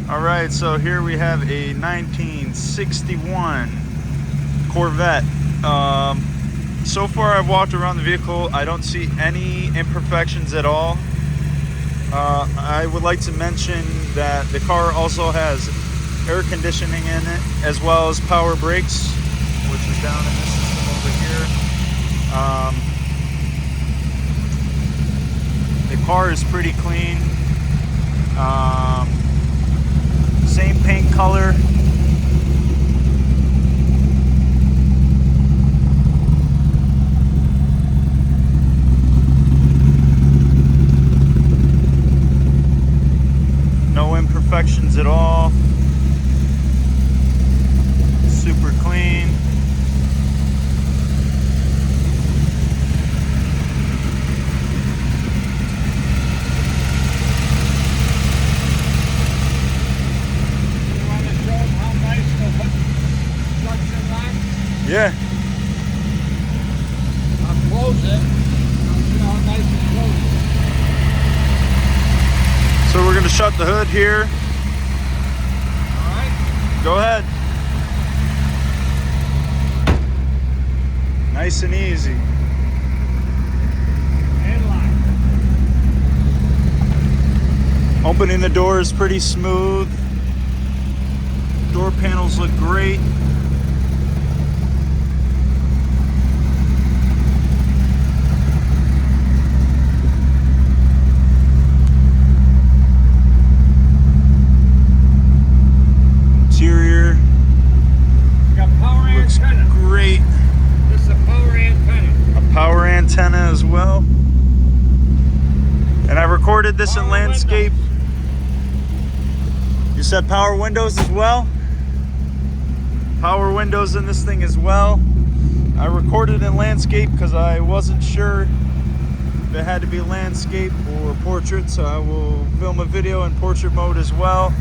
All right, so here we have a 1961 Corvette. So far I've walked around the vehicle. I don't see any imperfections at all. I would like to mention that the car also has air conditioning in it, as well as power brakes, which is down in this system over here. The car is pretty clean. Same paint color. No imperfections at all. Super clean. Yeah. I'll close it. I'll see how nice it closes. So we're going to shut the hood here. Alright. Go ahead. Nice and easy. And lock. Opening the door is pretty smooth. Door panels look great. Interior looks great. This is a power antenna. A power antenna as well. And I recorded this in landscape. You said power windows as well? Power windows in this thing as well. I recorded in landscape because I wasn't sure if it had to be landscape or portrait, so I will film a video in portrait mode as well.